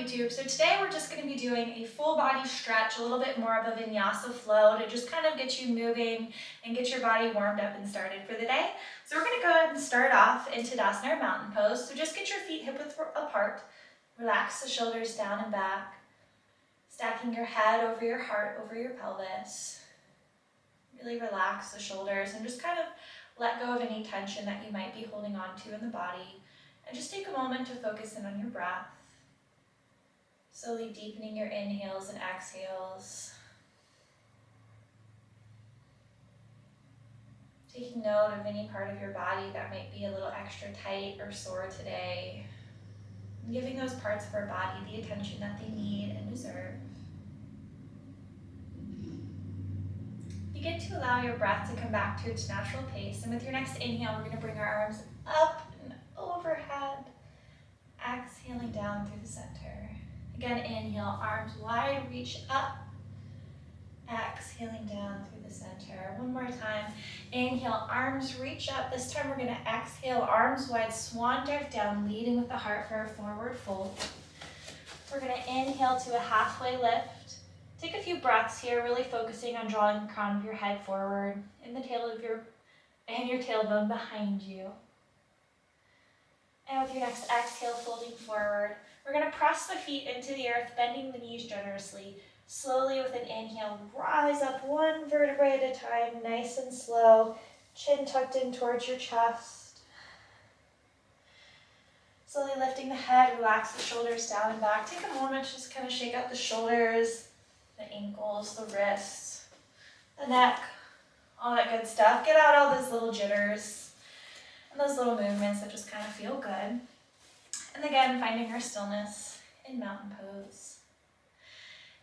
YouTube. So today we're just going to be doing a full body stretch, a little bit more of a vinyasa flow to just kind of get you moving and get your body warmed up and started for the day. So we're going to go ahead and start off in Tadasana or mountain pose. So just get your feet hip width apart, relax the shoulders down and back, stacking your head over your heart, over your pelvis. Really relax the shoulders and just kind of let go of any tension that you might be holding on to in the body. And just take a moment to focus in on your breath. Slowly deepening your inhales and exhales. Taking note of any part of your body that might be a little extra tight or sore today. And giving those parts of our body the attention that they need and deserve. Begin to allow your breath to come back to its natural pace. And with your next inhale, we're going to bring our arms up and overhead. Exhaling down through the center. Again, inhale, arms wide, reach up. Exhaling down through the center. One more time. Inhale, arms reach up. This time we're going to exhale, arms wide, swan dive down, leading with the heart for a forward fold. We're going to inhale to a halfway lift. Take a few breaths here, really focusing on drawing the crown of your head forward and the tail of your tailbone behind you. And with your next exhale, folding forward, we're going to press the feet into the earth, bending the knees generously. Slowly with an inhale, rise up one vertebrae at a time, nice and slow, chin tucked in towards your chest. Slowly lifting the head, relax the shoulders down and back. Take a moment to just kind of shake out the shoulders, the ankles, the wrists, the neck, all that good stuff. Get out all those little jitters and those little movements that just kind of feel good. And again, finding our stillness in mountain pose.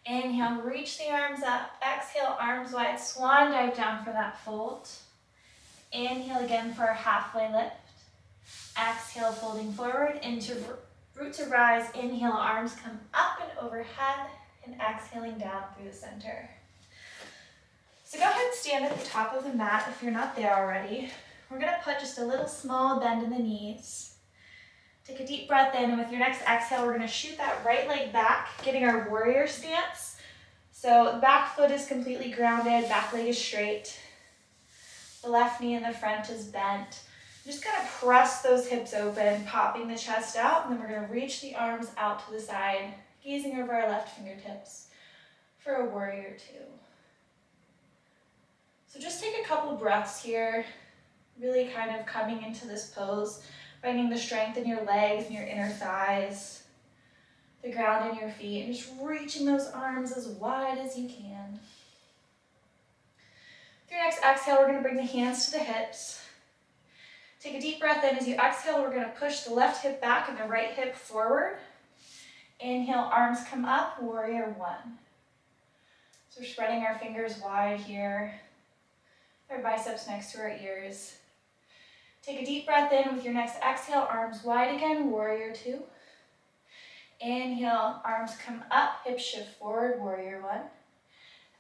Inhale, reach the arms up. Exhale, arms wide, swan dive down for that fold. Inhale again for a halfway lift. Exhale, folding forward into root to rise. Inhale, arms come up and overhead, and exhaling down through the center. So go ahead and stand at the top of the mat if you're not there already. We're going to put just a little small bend in the knees. Take a deep breath in, and with your next exhale, we're going to shoot that right leg back, getting our warrior stance. So the back foot is completely grounded, back leg is straight. The left knee in the front is bent. Just kind of press those hips open, popping the chest out, and then we're going to reach the arms out to the side, gazing over our left fingertips for a warrior two. So just take a couple breaths here, really kind of coming into this pose, finding the strength in your legs and your inner thighs, the ground in your feet, and just reaching those arms as wide as you can. With your next exhale, we're going to bring the hands to the hips. Take a deep breath in. As you exhale, we're going to push the left hip back and the right hip forward. Inhale, arms come up, warrior one. So we're spreading our fingers wide here, our biceps next to our ears. Take a deep breath in. With your next exhale, arms wide again, warrior two. Inhale, arms come up, hips shift forward, warrior one.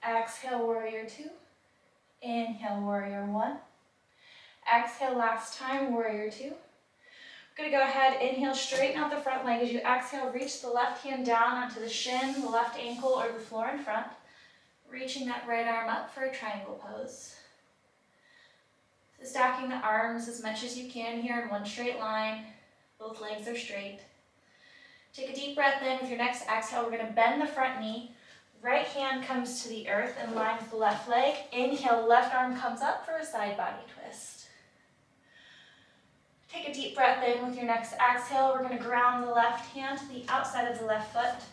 Exhale, warrior two. Inhale, warrior one. Exhale, last time, warrior two. We're going to go ahead, inhale, straighten out the front leg. As you exhale, reach the left hand down onto the shin, the left ankle, or the floor in front. Reaching that right arm up for a triangle pose. So stacking the arms as much as you can here in one straight line. Both legs are straight. Take a deep breath in. With your next exhale, we're going to bend the front knee. Right hand comes to the earth in line with the left leg. Inhale, left arm comes up for a side body twist. Take a deep breath in. With your next exhale, we're going to ground the left hand to the outside of the left foot.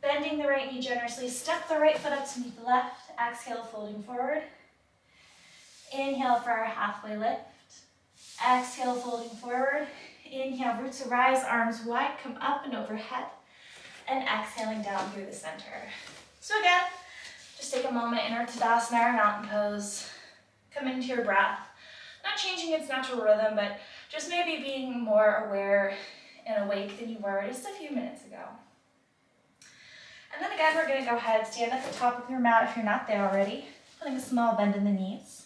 Bending the right knee generously. Step the right foot up to meet the left. Exhale, folding forward. Inhale for our halfway lift. Exhale, folding forward. Inhale, root to rise, arms wide, come up and overhead. And exhaling down through the center. So again, just take a moment in our Tadasana or mountain pose. Come into your breath. Not changing its natural rhythm, but just maybe being more aware and awake than you were just a few minutes ago. And then again, we're going to go ahead, stand at the top of your mat if you're not there already, putting a small bend in the knees.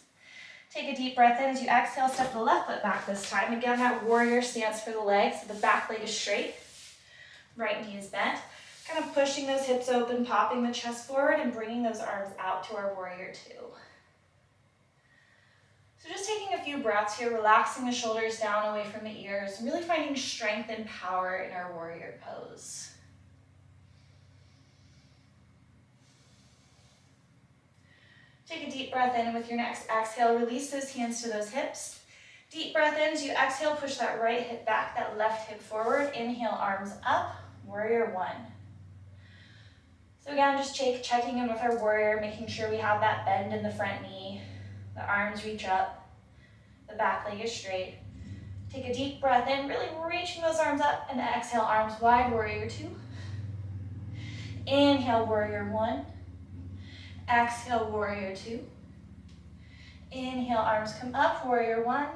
Take a deep breath in. As you exhale, step the left foot back this time. Again, that warrior stance for the legs, so the back leg is straight, right knee is bent. Kind of pushing those hips open, popping the chest forward, and bringing those arms out to our warrior two. So just taking a few breaths here, relaxing the shoulders down away from the ears, and really finding strength and power in our warrior pose. Take a deep breath in. With your next exhale, release those hands to those hips. Deep breath in. As you exhale, push that right hip back, that left hip forward. Inhale, arms up, warrior one. So again, just checking in with our warrior, making sure we have that bend in the front knee. The arms reach up, the back leg is straight. Take a deep breath in, really reaching those arms up, and exhale, arms wide, warrior two. Inhale, warrior one. Exhale, warrior two. Inhale, arms come up, warrior one.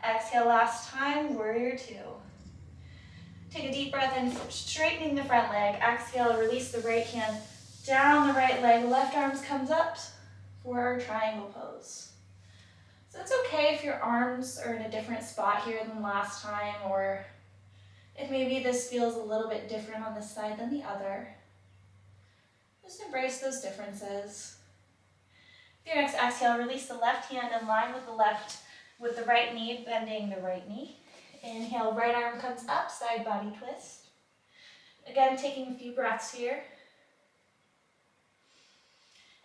Exhale, last time, warrior two. Take a deep breath in, straightening the front leg. Exhale, release the right hand down the right leg. Left arms comes up for our triangle pose. So it's okay if your arms are in a different spot here than last time, or if maybe this feels a little bit different on this side than the other. Just embrace those differences. With your next exhale, release the left hand in line with the right knee, bending the right knee. Inhale, right arm comes up, side body twist. Again, taking a few breaths here.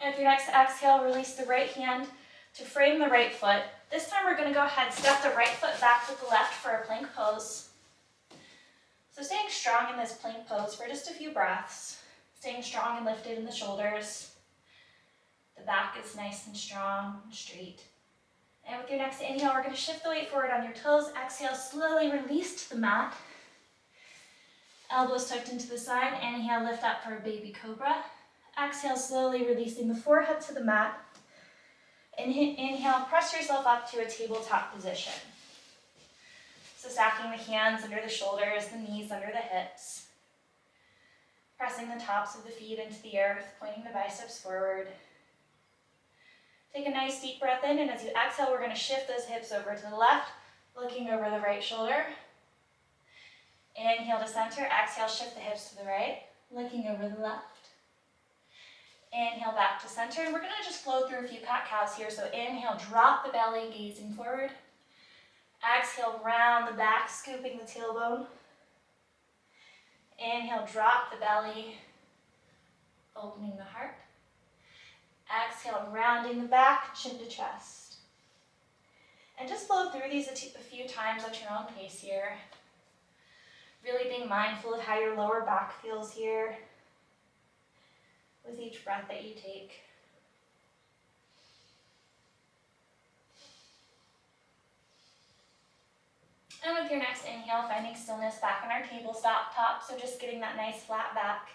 And with your next exhale, release the right hand to frame the right foot. This time we're going to go ahead and step the right foot back with the left for a plank pose. So staying strong in this plank pose for just a few breaths. Staying strong and lifted in the shoulders. The back is nice and strong and straight. And with your next inhale, we're going to shift the weight forward on your toes. Exhale, slowly release to the mat. Elbows tucked into the side. Inhale, lift up for a baby cobra. Exhale, slowly releasing the forehead to the mat. Inhale, press yourself up to a tabletop position. So stacking the hands under the shoulders, the knees under the hips. Pressing the tops of the feet into the earth, pointing the biceps forward. Take a nice deep breath in, and as you exhale, we're going to shift those hips over to the left, looking over the right shoulder. Inhale to center, exhale, shift the hips to the right, looking over the left. Inhale back to center, and we're going to just flow through a few cat-cows here. So inhale, drop the belly, gazing forward. Exhale, round the back, scooping the tailbone. Inhale, drop the belly, opening the heart. Exhale, rounding the back, chin to chest. And just flow through these a few times at your own pace here. Really being mindful of how your lower back feels here with each breath that you take. And with your next inhale, finding stillness back in our tabletop, so just getting that nice flat back.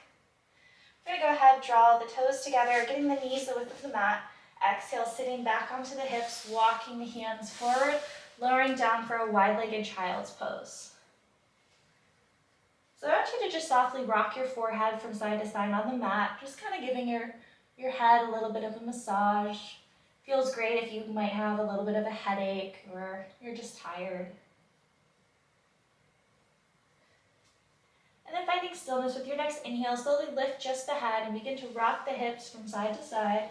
We're going to go ahead, draw the toes together, getting the knees the width of the mat. Exhale, sitting back onto the hips, walking the hands forward, lowering down for a wide-legged child's pose. So I want you to just softly rock your forehead from side to side on the mat, just kind of giving your head a little bit of a massage. Feels great if you might have a little bit of a headache or you're just tired. And then finding stillness with your next inhale, slowly lift just the head and begin to rock the hips from side to side.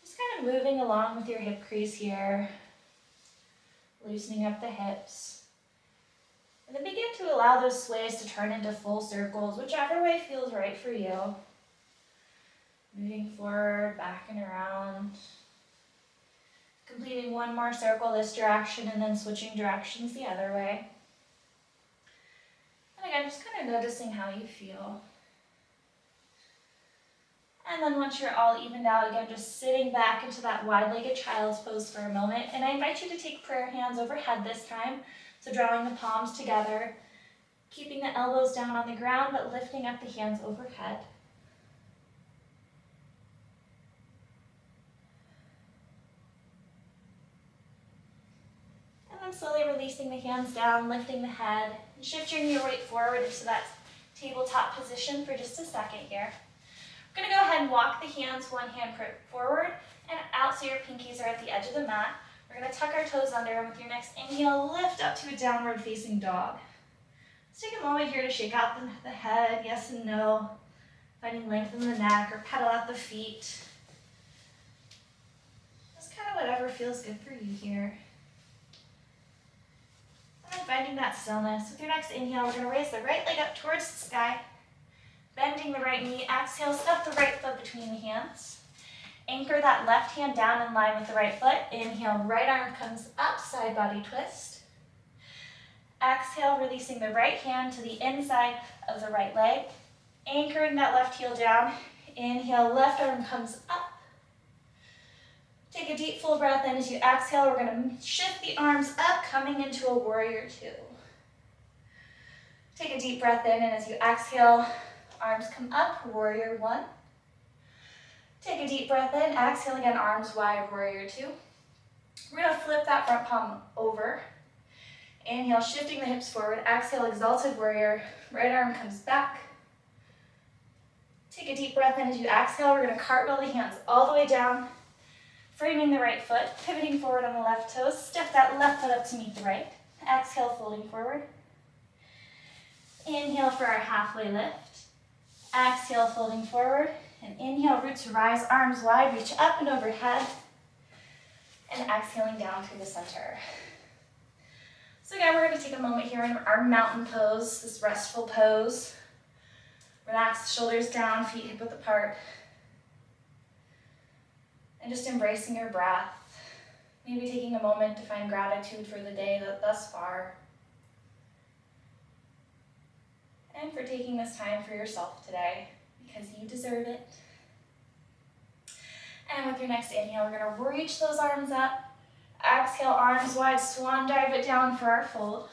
Just kind of moving along with your hip crease here, loosening up the hips. And then begin to allow those sways to turn into full circles, whichever way feels right for you. Moving forward, back and around. Completing one more circle this direction and then switching directions the other way. And again, just kind of noticing how you feel. And then once you're all evened out, again, just sitting back into that wide-legged child's pose for a moment. And I invite you to take prayer hands overhead this time. So drawing the palms together, keeping the elbows down on the ground, but lifting up the hands overhead. And then slowly releasing the hands down, lifting the head, and shifting your weight forward into that tabletop position for just a second here. We're going to go ahead and walk the hands, one hand forward and out so your pinkies are at the edge of the mat. We're going to tuck our toes under, and with your next inhale, lift up to a downward facing dog. Let's take a moment here to shake out the head, yes and no. Finding length in the neck or pedal out the feet. Just kind of whatever feels good for you here. And then finding that stillness. With your next inhale, we're going to raise the right leg up towards the sky. Bending the right knee. Exhale, step the right foot between the hands. Anchor that left hand down in line with the right foot. Inhale, right arm comes up, side body twist. Exhale, releasing the right hand to the inside of the right leg. Anchoring that left heel down. Inhale, left arm comes up. Take a deep full breath in. As you exhale, we're going to shift the arms up, coming into a warrior two. Take a deep breath in, and as you exhale, arms come up, warrior one. Take a deep breath in, exhale again, arms wide, warrior two. We're going to flip that front palm over. Inhale, shifting the hips forward. Exhale, exalted warrior. Right arm comes back. Take a deep breath in. As you exhale, we're going to cartwheel the hands all the way down. Framing the right foot, pivoting forward on the left toes. Step that left foot up to meet the right. Exhale, folding forward. Inhale for our halfway lift. Exhale, folding forward. And inhale, root to rise, arms wide, reach up and overhead. And exhaling down through the center. So again, we're going to take a moment here in our mountain pose, this restful pose. Relax the shoulders down, feet hip width apart. And just embracing your breath. Maybe taking a moment to find gratitude for the day thus far. And for taking this time for yourself today, because you deserve it. And with your next inhale, we're going to reach those arms up. Exhale, arms wide, swan dive it down for our fold.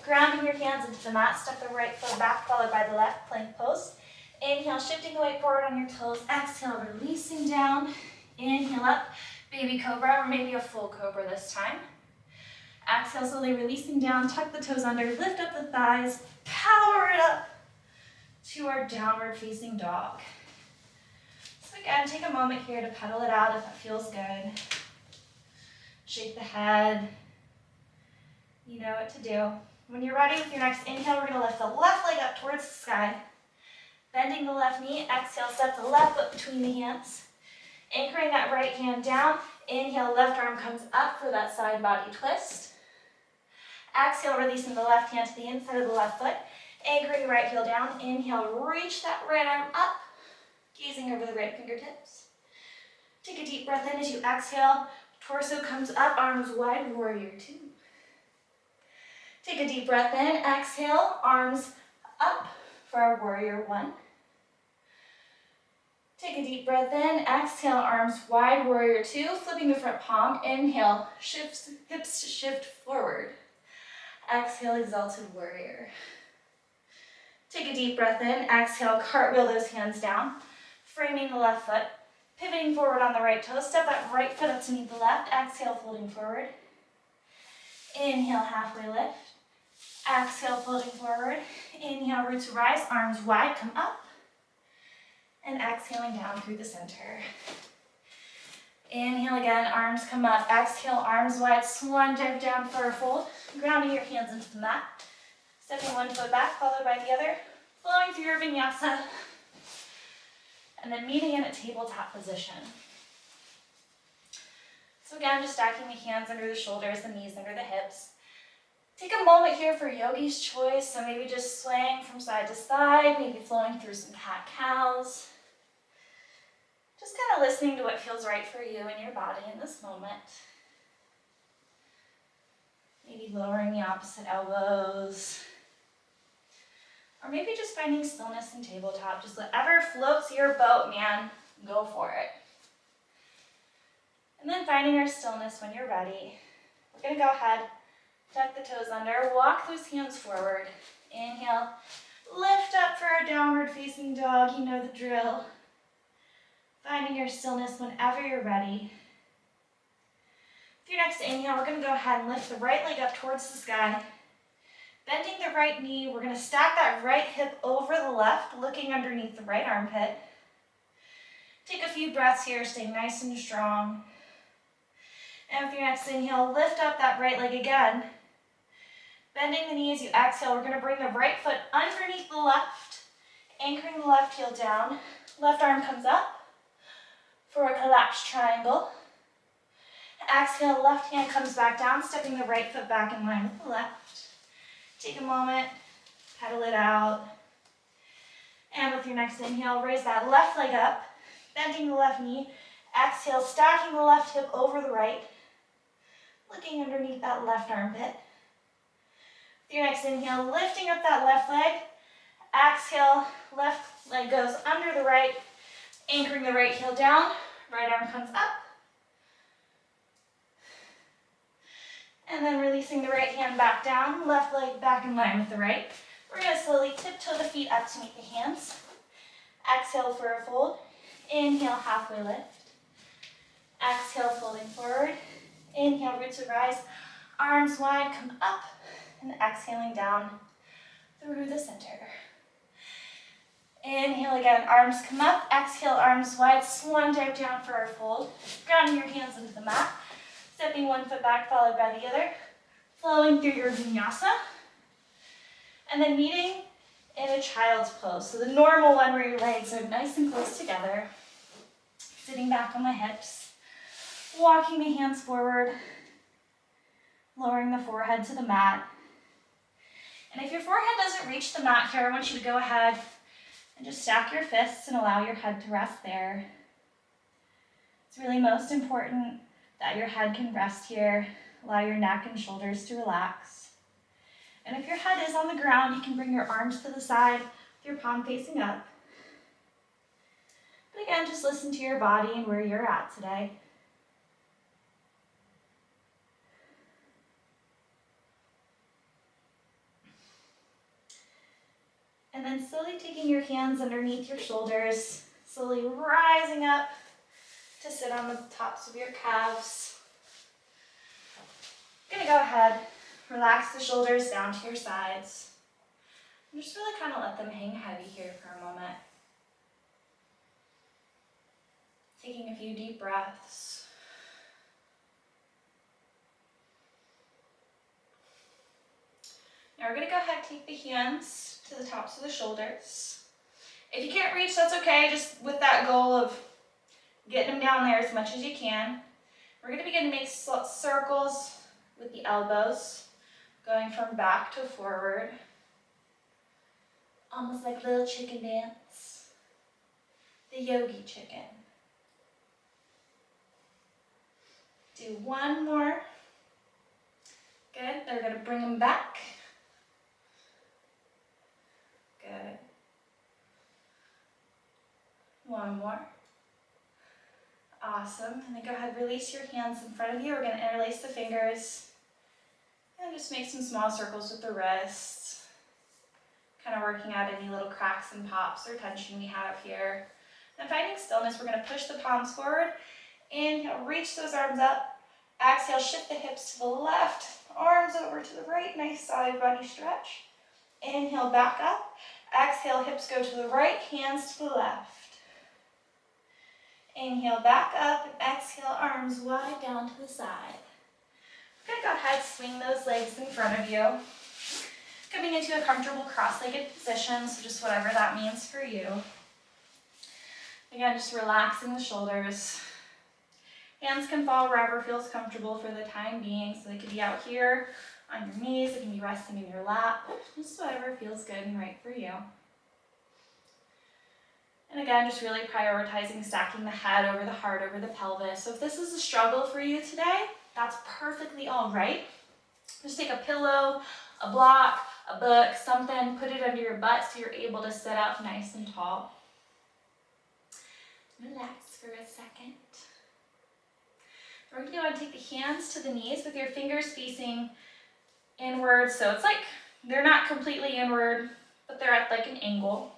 Grounding your hands into the mat, step the right foot back, followed by the left, plank pose. Inhale, shifting the weight forward on your toes. Exhale, releasing down. Inhale up, baby cobra, or maybe a full cobra this time. Exhale, slowly releasing down, tuck the toes under, lift up the thighs, power it up to our downward facing dog. So again, take a moment here to pedal it out if it feels good. Shake the head. You know what to do. When you're ready with your next inhale, we're going to lift the left leg up towards the sky. Bending the left knee, exhale, step the left foot between the hands. Anchoring that right hand down. Inhale, left arm comes up for that side body twist. Exhale, releasing the left hand to the inside of the left foot. Anchoring right heel down. Inhale, reach that right arm up. Gazing over the right fingertips. Take a deep breath in as you exhale. Torso comes up, arms wide, warrior two. Take a deep breath in, exhale, arms up for our warrior one. Take a deep breath in, exhale, arms wide, warrior two, flipping the front palm. Inhale, shifts, hips shift forward. Exhale, exalted warrior. Take a deep breath in, exhale, cartwheel those hands down, framing the left foot, pivoting forward on the right toe, step that right foot up to meet the left, exhale, folding forward. Inhale, halfway lift. Exhale, folding forward. Inhale, root to rise, arms wide, come up. And exhaling down through the center. Inhale again, arms come up. Exhale, arms wide, swan dive down for a fold. Grounding your hands into the mat. Stepping one foot back, followed by the other. Flowing through your vinyasa. And then meeting in a tabletop position. So again, just stacking the hands under the shoulders, the knees under the hips. Take a moment here for yogi's choice. So maybe just swaying from side to side, maybe flowing through some cat-cows. Just kind of listening to what feels right for you and your body in this moment. Maybe lowering the opposite elbows. Or maybe just finding stillness in tabletop. Just whatever floats your boat, man. Go for it. And then finding our stillness when you're ready. We're going to go ahead, tuck the toes under, walk those hands forward. Inhale, lift up for our downward facing dog. You know the drill. Finding your stillness whenever you're ready. For your next inhale, we're going to go ahead and lift the right leg up towards the sky. Bending the right knee, we're going to stack that right hip over the left, looking underneath the right armpit. Take a few breaths here, stay nice and strong. And with your next inhale, lift up that right leg again. Bending the knee as you exhale, we're gonna bring the right foot underneath the left, anchoring the left heel down. Left arm comes up for a collapsed triangle. Exhale, left hand comes back down, stepping the right foot back in line with the left. Take a moment, pedal it out. And with your next inhale, raise that left leg up, bending the left knee. Exhale, stacking the left hip over the right, looking underneath that left armpit. With your next inhale, lifting up that left leg. Exhale, left leg goes under the right, anchoring the right heel down. Right arm comes up. And then releasing the right hand back down, left leg back in line with the right. We're going to slowly tiptoe the feet up to meet the hands. Exhale for a fold. Inhale, halfway lift. Exhale, folding forward. Inhale, roots of rise. Arms wide, come up. And exhaling down through the center. Inhale again, arms come up. Exhale, arms wide. Swan dive down for our fold. Grounding your hands into the mat. Stepping one foot back, followed by the other. Flowing through your vinyasa. And then meeting in a child's pose. So the normal one where your legs are nice and close together. Sitting back on the hips. Walking the hands forward. Lowering the forehead to the mat. And if your forehead doesn't reach the mat here, I want you to go ahead and just stack your fists and allow your head to rest there. It's really most important that your head can rest here. Allow your neck and shoulders to relax. And if your head is on the ground, you can bring your arms to the side with your palm facing up. But again, just listen to your body and where you're at today. And then slowly taking your hands underneath your shoulders, slowly rising up to sit on the tops of your calves. You're gonna go ahead, relax the shoulders down to your sides. And just really kind of let them hang heavy here for a moment. Taking a few deep breaths. Now we're gonna go ahead and take the hands to the tops of the shoulders. If you can't reach, that's okay, just with that goal of getting them down there as much as you can. We're gonna begin to make circles with the elbows, going from back to forward. Almost like a little chicken dance. The yogi chicken. Do one more. Good, they're gonna bring them back. Good. One more. Awesome. And then go ahead, release your hands in front of you. We're going to interlace the fingers. And just make some small circles with the wrists. Kind of working out any little cracks and pops or tension we have here. Then finding stillness, we're going to push the palms forward. Inhale, reach those arms up. Exhale, shift the hips to the left. Arms over to the right. Nice side body stretch. Inhale, back up. Exhale, hips go to the right, hands to the left. Inhale, back up, and exhale, arms wide down to the side. We're gonna go ahead, swing those legs in front of you. Coming into a comfortable cross-legged position, so just whatever that means for you. Again, just relaxing the shoulders. Hands can fall wherever feels comfortable for the time being, so they could be out here on your knees, they can be resting in your lap, just whatever feels good and right for you. And again, just really prioritizing stacking the head over the heart, over the pelvis. So if this is a struggle for you today, that's perfectly all right. Just take a pillow, a block, a book, something, put it under your butt so you're able to sit up nice and tall. Relax for a second. We're going to go and take the hands to the knees with your fingers facing inward. So it's like they're not completely inward, but they're at like an angle.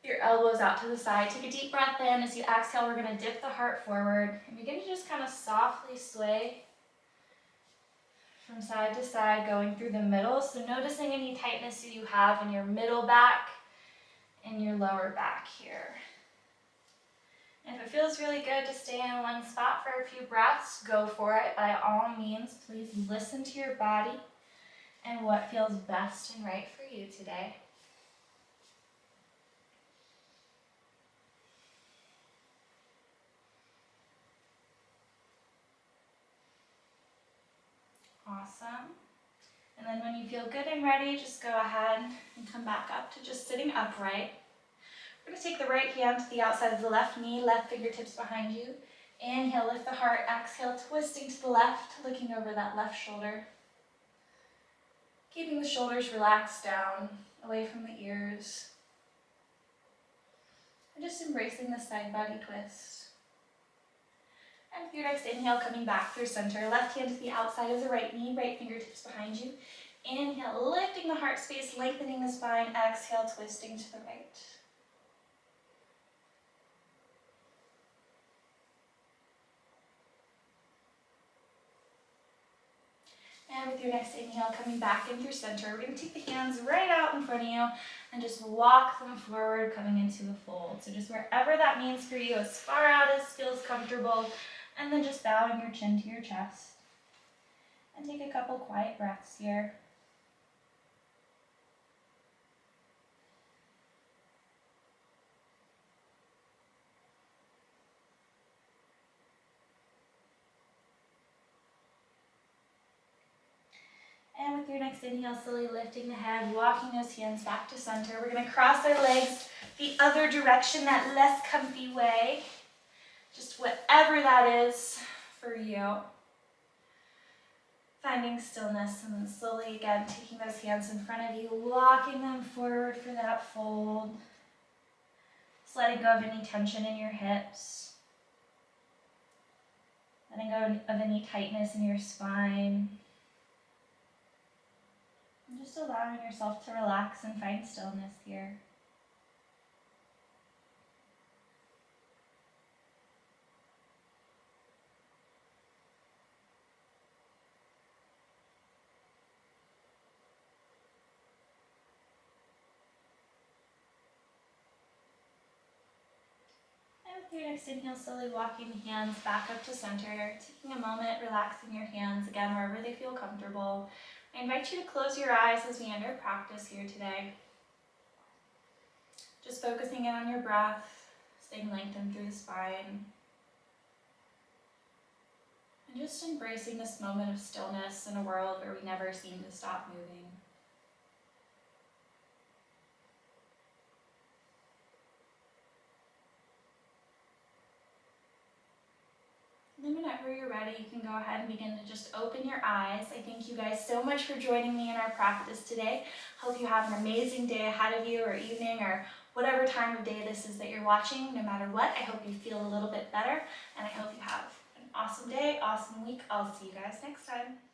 Your elbows out to the side. Take a deep breath in. As you exhale, we're going to dip the heart forward and begin to just kind of softly sway from side to side, going through the middle. So noticing any tightness that you have in your middle back and your lower back here. And if it feels really good to stay in one spot for a few breaths, go for it. By all means, please listen to your body. and what feels best and right for you today. Awesome. And then when you feel good and ready, just go ahead and come back up to just sitting upright. We're going to take the right hand to the outside of the left knee, left fingertips behind you. Inhale, lift the heart. Exhale, twisting to the left, looking over that left shoulder. Keeping the shoulders relaxed down, away from the ears. And just embracing the side body twist. And with your next inhale, coming back through center, left hand to the outside of the right knee, right fingertips behind you. Inhale, lifting the heart space, lengthening the spine. Exhale, twisting to the right. And with your next inhale, coming back in through center, we're going to take the hands right out in front of you and just walk them forward, coming into a fold. So just wherever that means for you, as far out as feels comfortable, and then just bowing your chin to your chest. And take a couple quiet breaths here. And with your next inhale, slowly lifting the head, walking those hands back to center. We're going to cross our legs the other direction, that less comfy way. Just whatever that is for you. Finding stillness, and then slowly again taking those hands in front of you, walking them forward for that fold. Just letting go of any tension in your hips. Letting go of any tightness in your spine. And just allowing yourself to relax and find stillness here. And with your next inhale, slowly walking the hands back up to center, taking a moment, relaxing your hands again wherever they feel comfortable. I invite you to close your eyes as we end our practice here today. Just focusing in on your breath, staying lengthened through the spine. And just embracing this moment of stillness in a world where we never seem to stop moving. And then whenever you're ready, you can go ahead and begin to just open your eyes. I thank you guys so much for joining me in our practice today. Hope you have an amazing day ahead of you, or evening, or whatever time of day this is that you're watching. No matter what, I hope you feel a little bit better, and I hope you have an awesome day, awesome week. I'll see you guys next time.